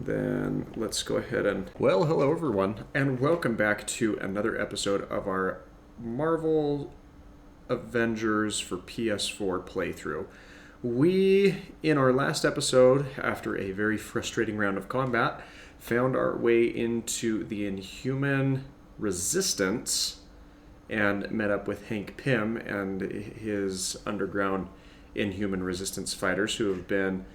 then let's go ahead and... Well, hello everyone, and welcome back to another episode of our Marvel Avengers for PS4 playthrough. We, in our last episode, after a very frustrating round of combat, found our way into the Inhuman Resistance and met up with Hank Pym and his underground Inhuman Resistance fighters who have been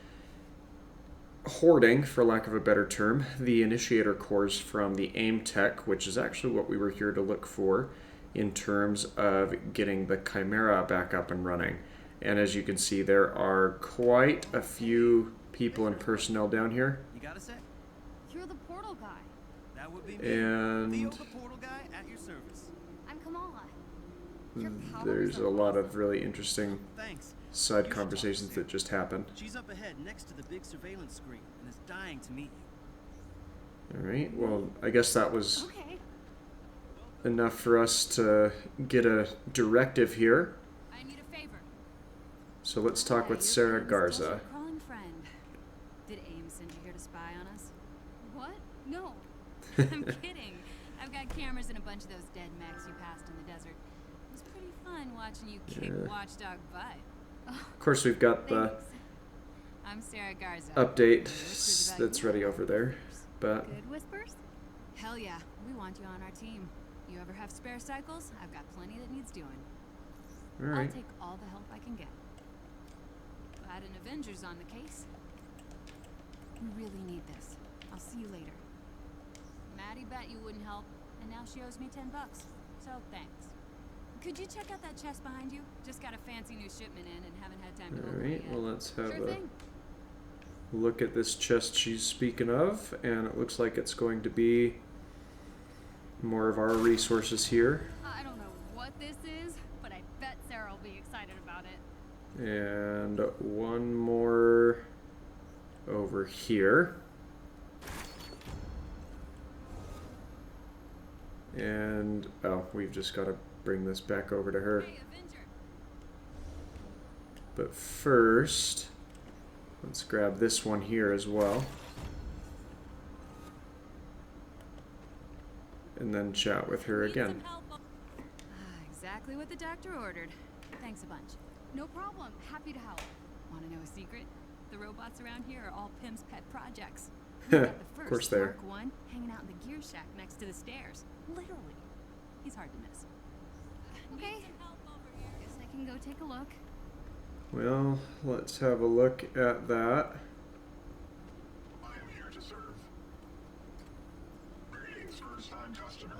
hoarding, for lack of a better term, the initiator cores from the AIM tech, which is actually what we were here to look for in terms of getting the Chimera back up and running. And as you can see, there are quite a few people and personnel down here. You got a sec? You're the portal guy. That would be me. And Theo, the portal guy, at your service. I'm Kamala. Your powers there's are a lot awesome. of really interesting Thanks. side conversations that just happened. She's up ahead next to the big surveillance screen and is dying to meet you. Alright, well, I guess that was Okay. enough for us to get a directive here. I need a favor. So let's talk with Sarah Garza. Crawling friend. Did AIM send you here to spy on us? What? No. I'm kidding. I've got cameras in a bunch of those dead mechs you passed in the desert. It was pretty fun watching you kick watchdog butt. Of course, we've got the Thanks. I'm Sarah Garza. update Whispers about that's you. ready over there, but Good whispers? Hell yeah, we want you on our team. You ever have spare cycles? I've got plenty that needs doing. I'll alright. take all the help I can get. Glad an Avengers on the case. We really need this. I'll see you later. Maddie bet you wouldn't help, and now she owes me $10. So thanks. Could you check out that chest behind you? Just got a fancy new shipment in and haven't had time to open it Alright, yet. well let's have Sure a thing. look at this chest she's speaking of, and it looks like it's going to be more of our resources here. I don't know what this is, but I bet Sarah will be excited about it. And one more over here. And, oh, we've just got to bring this back over to her. Hey, Avenger. But first, let's grab this one here as well. And then chat with her Need again. some help? Exactly what the doctor ordered. Thanks a bunch. No problem. Happy to help. Want to know a secret? The robots around here are all Pym's pet projects. We got the Of first course they are. Mark One hanging out in the gear shack next to the stairs. Literally. He's hard to miss. Okay. Guess I can go take a look. Well, let's have a look at that. I am here to serve. Greetings, first-time customer.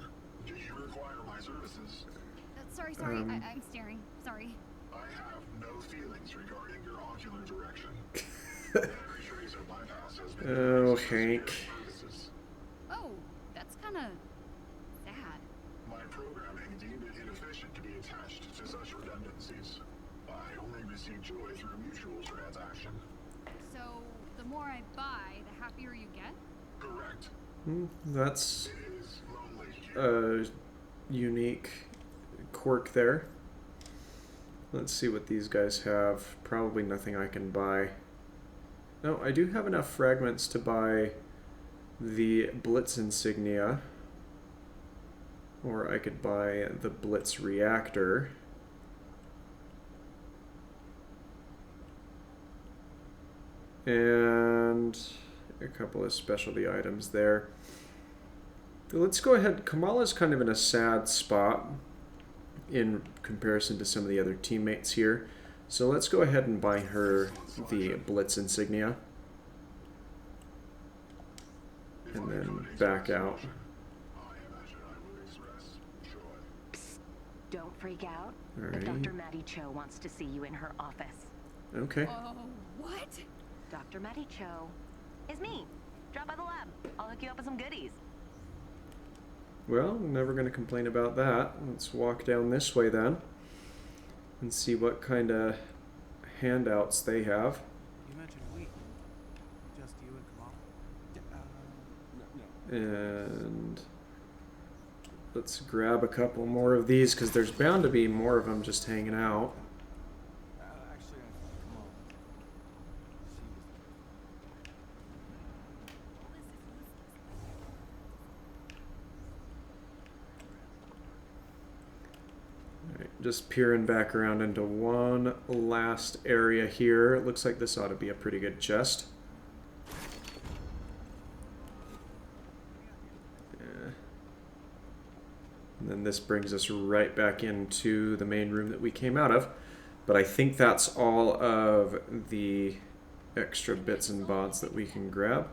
Do you require my services? Sorry. I'm staring. Sorry. I have no feelings regarding your ocular direction. Every tracer bypass has been Oh, used for Hank. purposes. Oh, that's kind of sad. My programming deemed it inefficient to be attached to such redundancies. I only receive joy through mutual transaction. So, the more I buy, the happier you get? Correct. That's It is lonely here. a unique quirk there. Let's see what these guys have. Probably nothing I can buy. No, I do have enough fragments to buy the Blitz insignia. Or I could buy the Blitz reactor. And a couple of specialty items there. Let's go ahead. Kamala's kind of in a sad spot in comparison to some of the other teammates here. So let's go ahead and buy her the Blitz insignia. And then back out. I imagine I will express joy. Don't freak out. Alright. Dr. Maddie Cho wants to see you in her office. Okay. Oh, what? Dr. Maddie Cho is me. Drop by the lab. I'll hook you up with some goodies. Well, I'm never going to complain about that. Let's walk down this way then. And see what kind of handouts they have. You mentioned we. Just you and Kamala? No. And let's grab a couple more of these because there's bound to be more of them just hanging out. Actually, Kamala. Just peering back around into one last area here. It looks like this ought to be a pretty good chest. Yeah. And then this brings us right back into the main room that we came out of. But I think that's all of the extra bits and bobs that we can grab.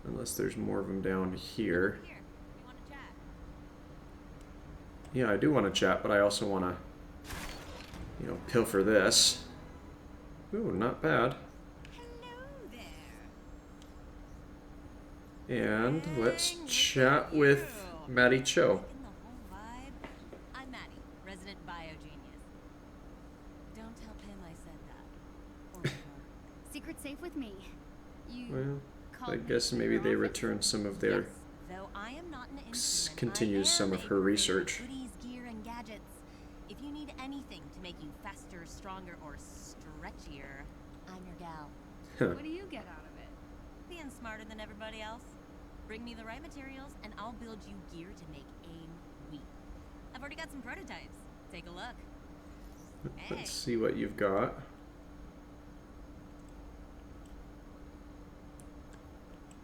Unless there's more of them down here. Yeah, I do want to chat, but I also want to, you know, pilfer this. Ooh, not bad. Hello there. And let's chat with Maddie Cho. In the whole vibe. I'm Maddie, resident biogenius. Don't tell Pim I said that. Or her. Secret safe with me. You Well, called I me guess to maybe your they office? returned some of their... Yes, though I am not an instrument, continues I am some of a her purveyor research. Goodies, gear, and gadgets. If you need anything to make you faster, stronger, or stretchier, I'm your gal. What do you get out of it? Being smarter than everybody else. Bring me the right materials, and I'll build you gear to make AIM weak. I've already got some prototypes. Take a look. Hey. Let's see what you've got.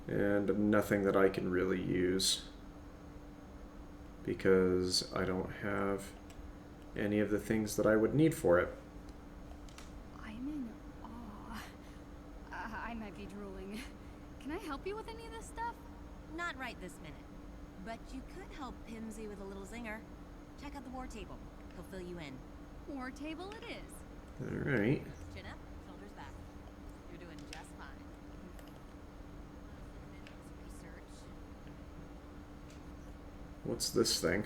And nothing that I can really use. Because I don't have any of the things that I would need for it. I'm in awe. I might be drooling. Can I help you with any of this stuff? Not right this minute. But you could help Pimsy with a little zinger. Check out the war table. He'll fill you in. War table it is. Alright. Chin up, shoulders back. You're doing just fine. Research. What's this thing?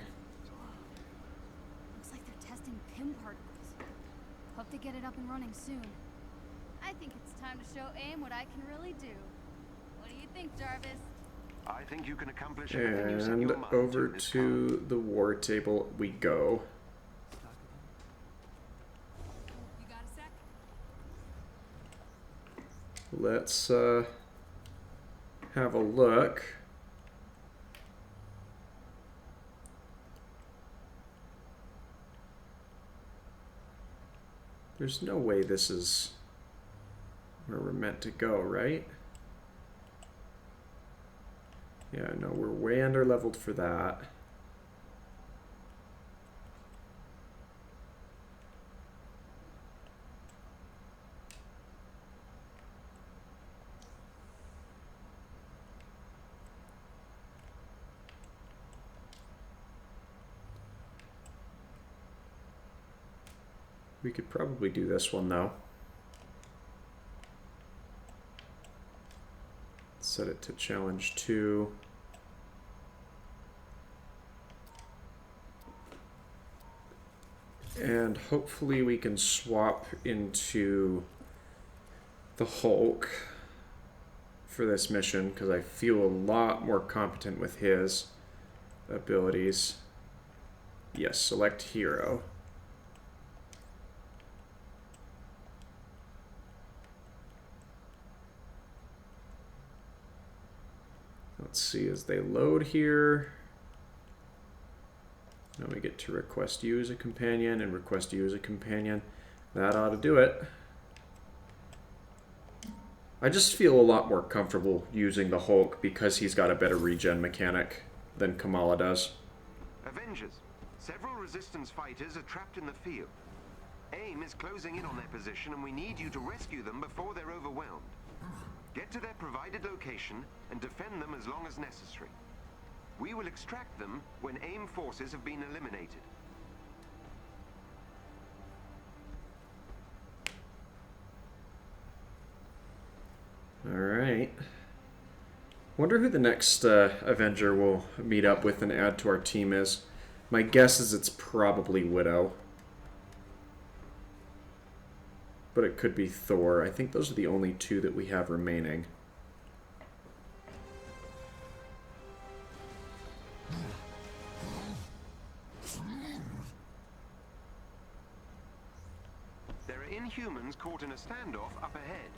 Looks like they're testing PIM particles. Hope to get it up and running soon. I think it's time to show AIM what I can really do. What do you think, Jarvis? I think you can accomplish everything you set And your mind over in this to the war table we go. You got a sec? Let's have a look. There's no way this is where we're meant to go, right? Yeah, no, we're way under leveled for that. We could probably do this one though. Set it to challenge 2. And hopefully we can swap into the Hulk for this mission because I feel a lot more competent with his abilities. Yes, select hero. Let's see as they load here. Now we get to request you as a companion and request you as a companion. That ought to do it. I just feel a lot more comfortable using the Hulk because he's got a better regen mechanic than Kamala does. Avengers, several resistance fighters are trapped in the field. AIM is closing in on their position and we need you to rescue them before they're overwhelmed. Get to their provided location and defend them as long as necessary. We will extract them when AIM forces have been eliminated. Alright. Wonder who the next Avenger we'll meet up with and add to our team is. My guess is it's probably Widow. But it could be Thor. I think those are the only 2 that we have remaining. There are Inhumans caught in a standoff up ahead.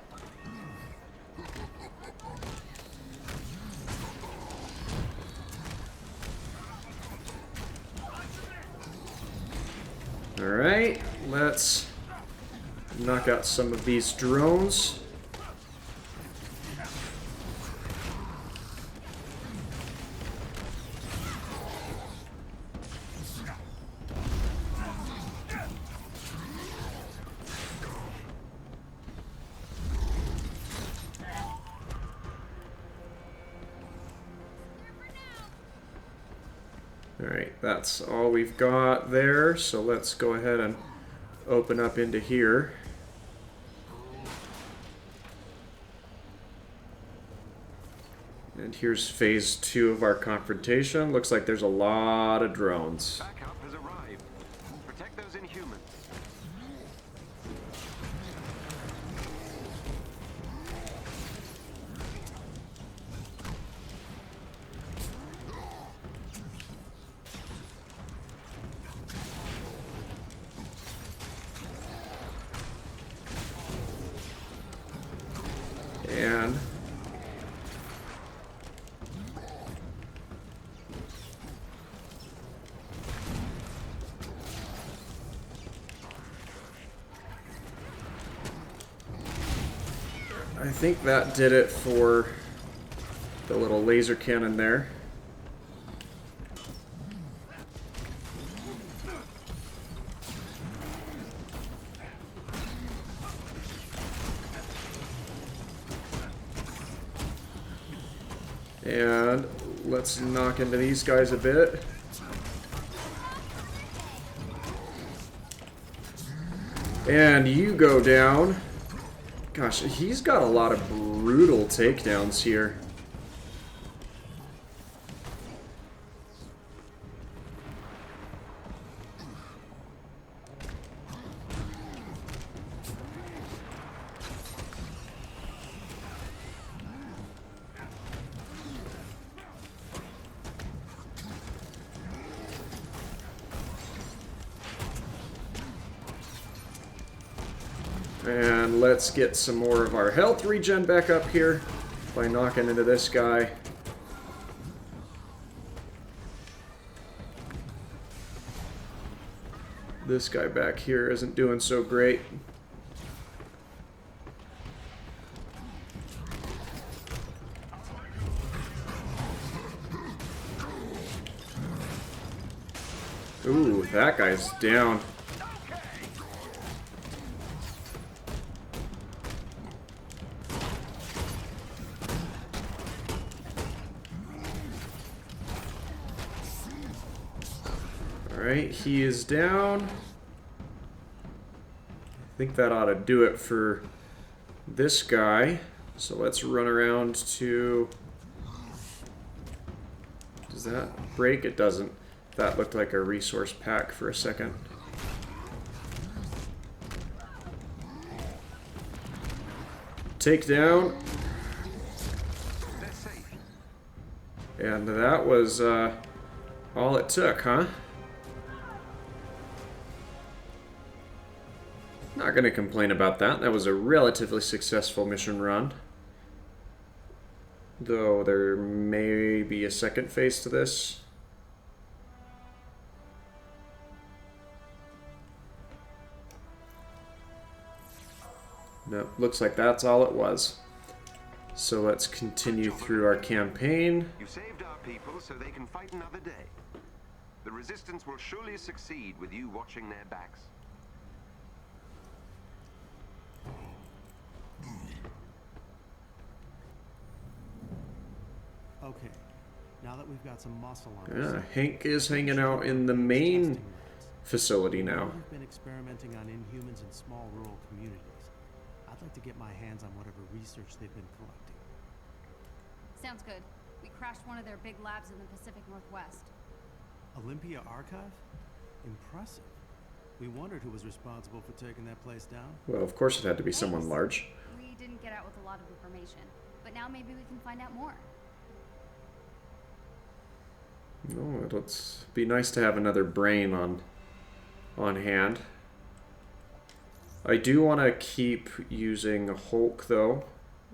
Alright, let's knock out some of these drones. Alright, that's all we've got there, so let's go ahead and open up into here. And here's phase 2 of our confrontation. Looks like there's a lot of drones. Backup has arrived. Protect those Inhumans. And I think that did it for the little laser cannon there. And let's knock into these guys a bit. And you go down. Gosh, he's got a lot of brutal takedowns here. And let's get some more of our health regen back up here by knocking into this guy. This guy back here isn't doing so great. Ooh, that guy's down. Alright, he is down. I think that ought to do it for this guy. So let's run around to... Does that break? It doesn't. That looked like a resource pack for a second. Take down. And that was all it took, huh? Not going to complain about that. That was a relatively successful mission run. Though there may be a second phase to this. Nope, looks like that's all it was. So let's continue through our campaign. You saved our people so they can fight another day. The Resistance will surely succeed with you watching their backs. Okay, now that we've got some muscle on Yeah, us, Hank is hanging out in the main facility now. we've been experimenting on Inhumans in small rural communities. I'd like to get my hands on whatever research they've been collecting. Sounds good. We crashed one of their big labs in the Pacific Northwest. Olympia Archive? Impressive. We wondered who was responsible for taking that place down. Well, of course it had to be someone Thanks. large. We didn't get out with a lot of information, but now maybe we can find out more. Oh, it'll be nice to have another brain on hand. I do want to keep using Hulk, though,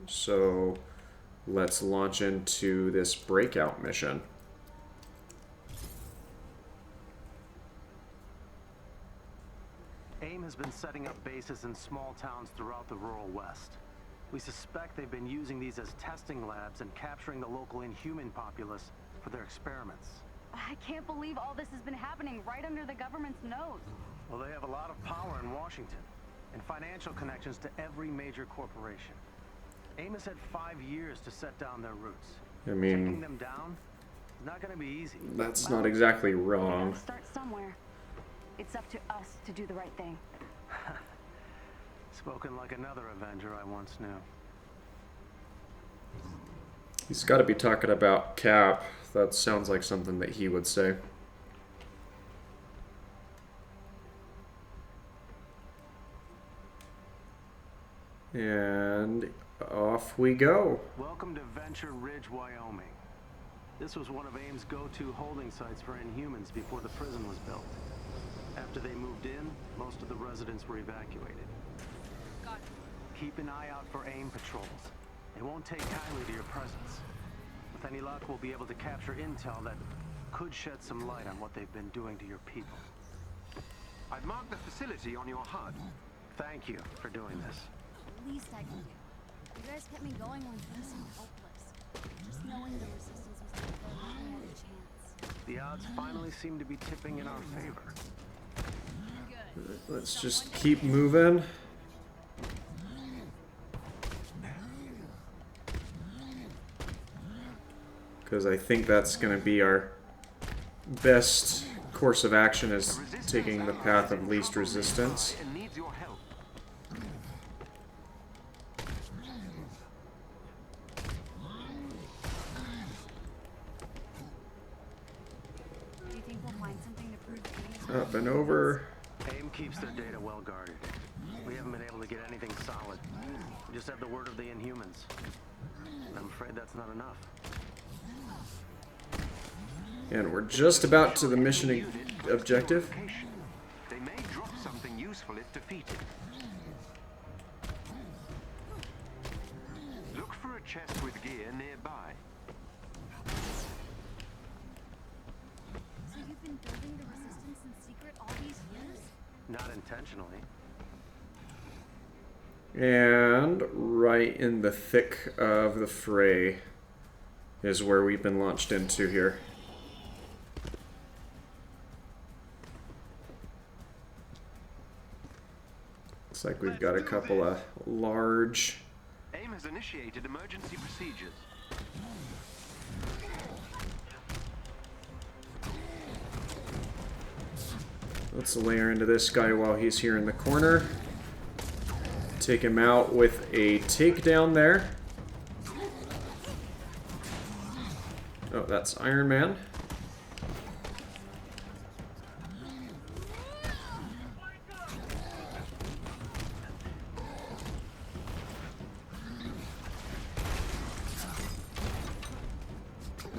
so let's launch into this breakout mission. has been setting up bases in small towns throughout the rural West. We suspect they've been using these as testing labs and capturing the local Inhuman populace for their experiments. I can't believe all this has been happening right under the government's nose. Well, they have a lot of power in Washington and financial connections to every major corporation. AIM has had 5 years to set down their roots. I mean, taking them down is not going to be easy. that's not exactly We wrong. gotta start somewhere. It's up to us to do the right thing. Spoken like another Avenger I once knew. He's got to be talking about Cap. That sounds like something that he would say. And off we go. Welcome to Venture Ridge, Wyoming. This was one of AIM's go-to holding sites for Inhumans before the prison was built. After they moved in, most of the residents were evacuated. Got it. Keep an eye out for AIM patrols. They won't take kindly to your presence. With any luck, we'll be able to capture intel that could shed some light on what they've been doing to your people. I've marked the facility on your HUD. Thank you for doing this. The least I can do. You guys kept me going when things seemed hopeless. Just knowing the resistance was out there meant we had a chance. The odds finally seem to be tipping in our favor. Good. Let's just keep moving. Because I think that's going to be our best course of action, is taking the path of least resistance. And needs your help. Do you think we'll find something to prove AIM is Up and over. AIM keeps their data well guarded. We haven't been able to get anything solid. We just have the word of the Inhumans. And I'm afraid that's not enough. And we're just about to the mission objective. They may drop something useful if defeated. Look for a chest with gear nearby. So you've been building the resistance in secret all these years? Not intentionally. And right in the thick of the fray is where we've been launched into here. Looks like we've got a couple of large... AIM has initiated emergency procedures. Let's layer into this guy while he's here in the corner. Take him out with a takedown there. Oh, that's Iron Man.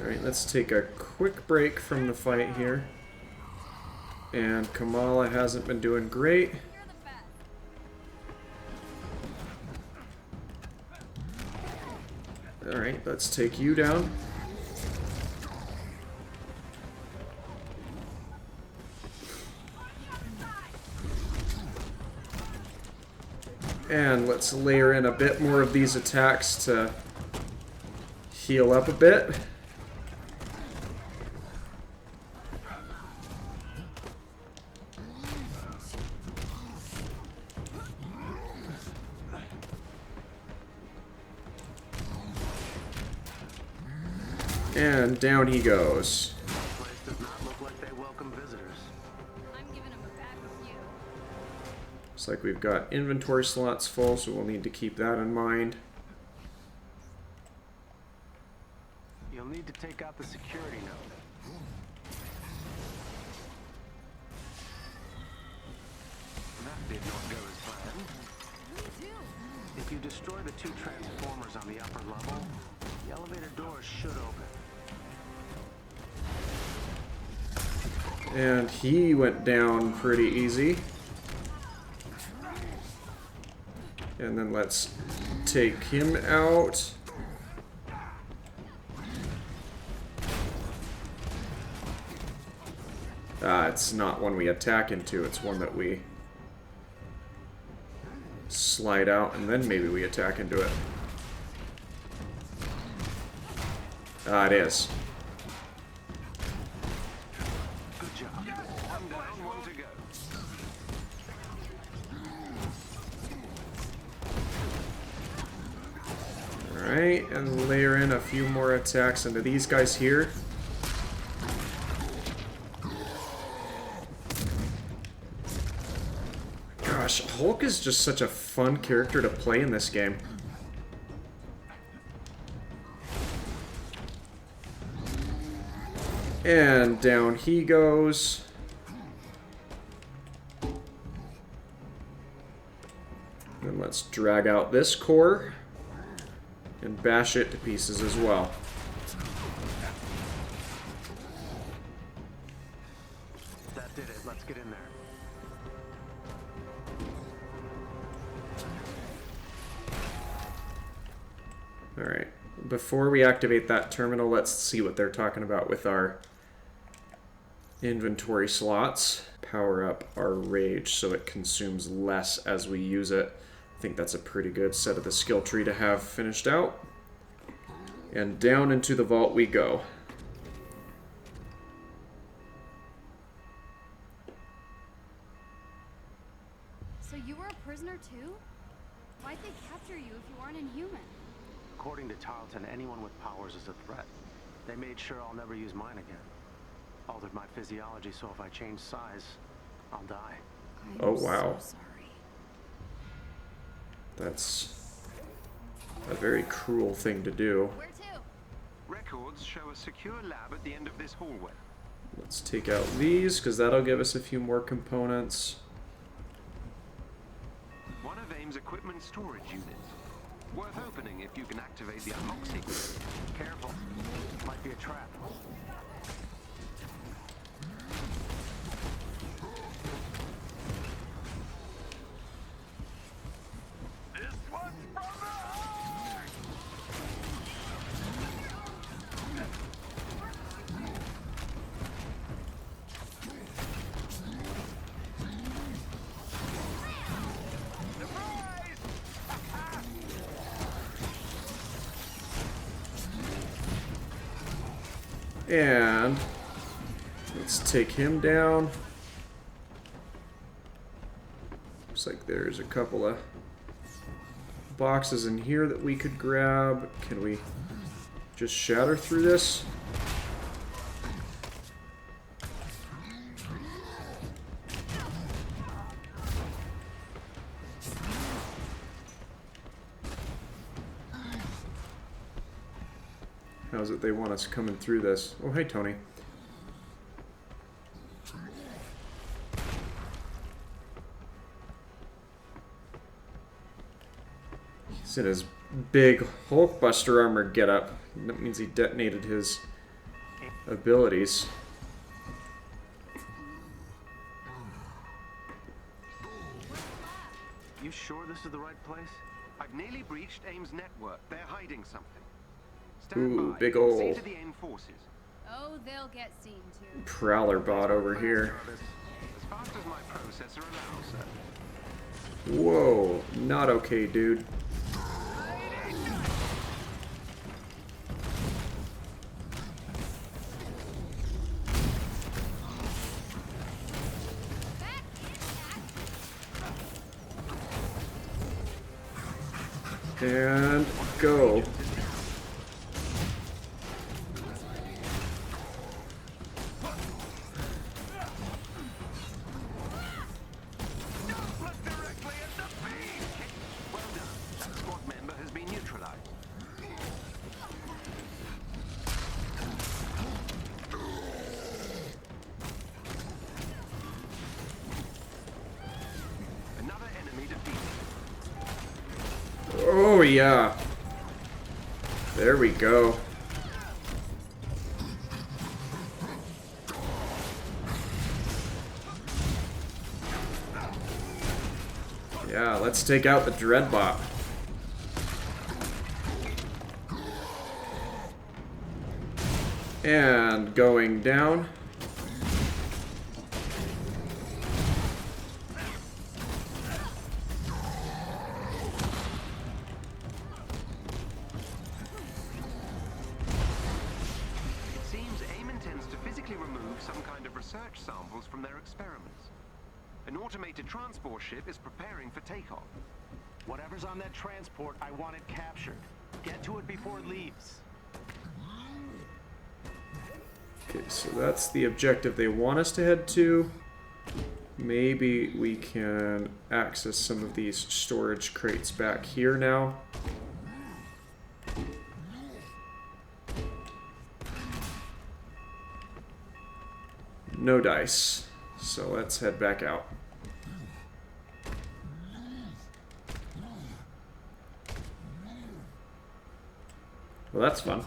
Alright, let's take a quick break from the fight here. And Kamala hasn't been doing great. Alright, let's take you down. And let's layer in a bit more of these attacks to heal up a bit. And down he goes. Place does not look like they welcome visitors. I'm giving him a bag of you. Looks like we've got inventory slots full, so we'll need to keep that in mind. You'll need to take out the security node. That did not go as planned. If you destroy the 2 transformers on the upper level, the elevator doors should open. And he went down pretty easy. And then let's take him out. It's not one we attack into, it's one that we slide out, and then maybe we attack into it. Ah, it is. Good job. One down, one to go. Alright, and layer in a few more attacks into these guys here. Gosh, Hulk is just such a fun character to play in this game. And down he goes. And let's drag out this core and bash it to pieces as well. That did it. Let's get in there. Alright, before we activate that terminal, let's see what they're talking about with our inventory slots. Power up our rage so it consumes less as we use it. I think that's a pretty good set of the skill tree to have finished out. And down into the vault we go. So you were a prisoner too? Why'd they capture you if you weren't Inhuman? According to Tarleton, anyone with powers is a threat. They made sure I'll never use mine again. Altered my physiology so if I change size, I'll die. Oh, wow. So sorry. That's a very cruel thing to do. Where to? Records show a secure lab at the end of this hallway. Let's take out these, because that'll give us a few more components. One of AIM's equipment storage units. Worth opening if you can activate the unlock sequence. Careful. Might be a trap. And let's take him down. Looks like there's a couple of boxes in here that we could grab. Can we just shatter through this? How's it they want us coming through this? Oh, hey, Tony. He's in his big Hulkbuster armor getup. That means he detonated his abilities. You sure this is the right place? I've nearly breached AIM's network. They're hiding something. Ooh, Stand by. big See ol' to the AIM forces. Oh, they'll get seen too. Prowler bot over here. As fast as my processor allows, sir. Whoa, not okay, dude. And go. Well done. That squad member has been neutralized. Another enemy defeated. Oh, yeah. There we go. Yeah, let's take out the Dreadbot. And going down. research samples from their experiments. An automated transport ship is preparing for takeoff. Whatever's on that transport, I want it captured. Get to it before it leaves. Okay, so that's the objective they want us to head to. Maybe we can access some of these storage crates back here now. No dice, so let's head back out. Well, that's fun.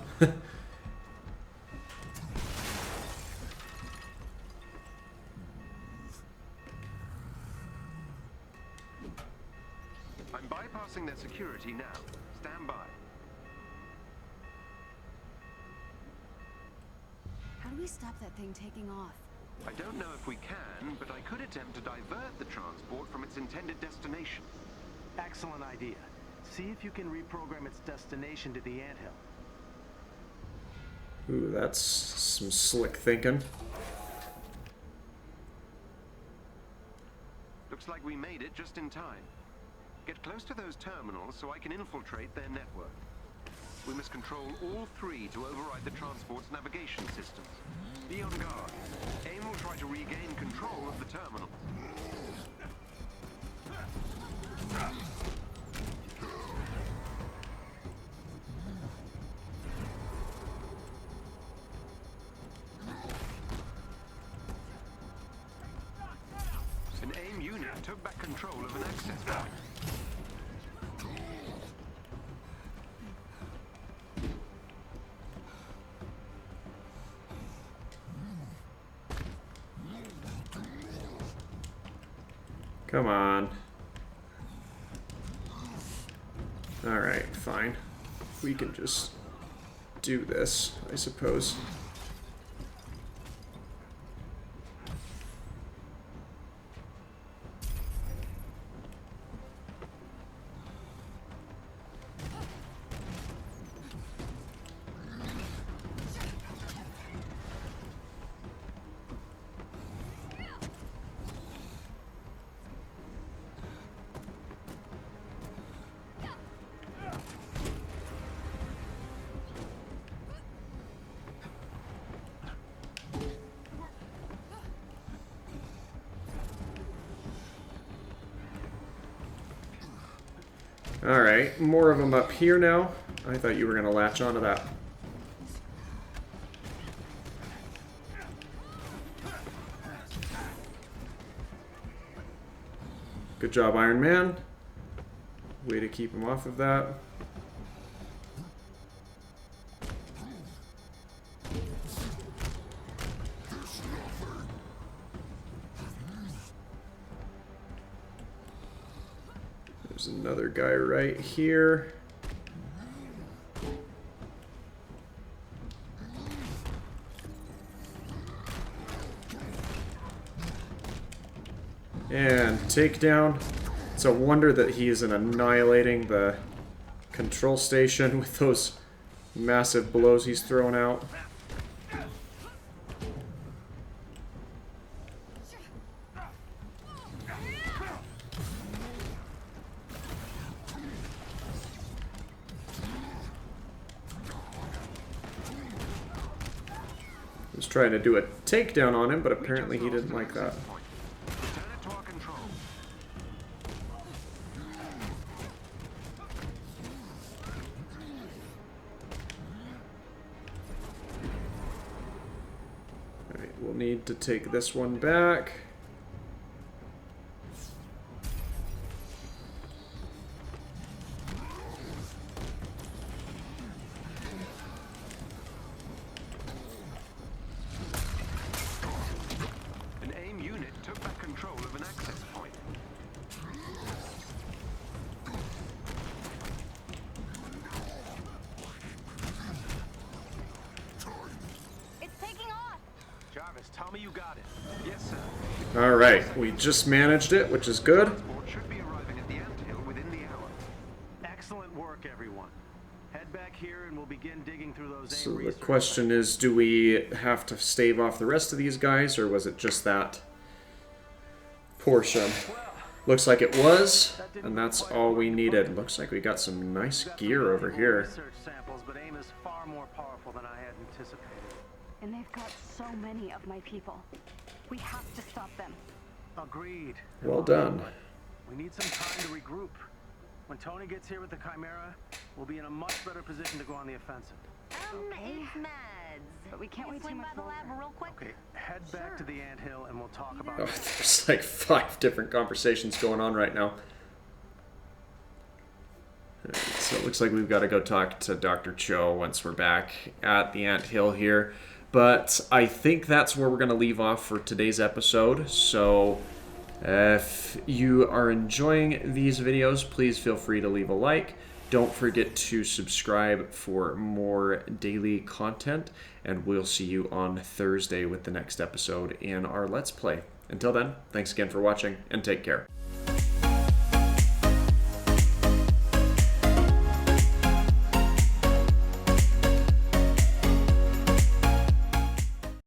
I'm bypassing their security now. Stand by. How do we stop that thing taking off? I don't know if we can, but I could attempt to divert the transport from its intended destination. Excellent idea. See if you can reprogram its destination to the anthill. Ooh, that's some slick thinking. Looks like we made it just in time. Get close to those terminals so I can infiltrate their network. We must control all three to override the transport's navigation systems. Be on guard. AIM will try to regain control of the terminals. An AIM unit took back control of an access point. Come on. Alright, fine. We can just do this, I suppose. Alright, more of them up here now. I thought you were going to latch onto that. Good job, Iron Man. Way to keep him off of that. There's another guy right here. And takedown. It's a wonder that he isn't annihilating the control station with those massive blows he's throwing out. I was trying to do a takedown on him, but apparently he didn't like that. Return it to our control. Alright, we'll need to take this one back. An AIM unit took back control of an access point. It's taking off! Jarvis, tell me you got it. Yes, sir. Alright, we just managed it, which is good. Transport should be arriving at the anthill within the hour. Excellent work, everyone. Head back here and we'll begin digging through those So AIM the research question is, do we have to stave off the rest of these guys, or was it just that portion? Looks like it was, and that's all we needed. Looks like we got some nice gear over here. research samples, but AIM is far more powerful than I had anticipated. And they've got so many of my people. We have to stop them. Agreed. Well done. We need some time to regroup. When Tony gets here with the Chimera, we'll be in a much better position to go on the offensive. It's meds. But we can't wait too swing much by the lab longer. real quick. Okay, head back to the anthill and we'll talk about Oh, it. there's like 5 different conversations going on right now. Alright, so it looks like we've got to go talk to Dr. Cho once we're back at the anthill here. But I think that's where we're going to leave off for today's episode. So if you are enjoying these videos, please feel free to leave a like. Don't forget to subscribe for more daily content, and we'll see you on Thursday with the next episode in our Let's Play. Until then, thanks again for watching, and take care.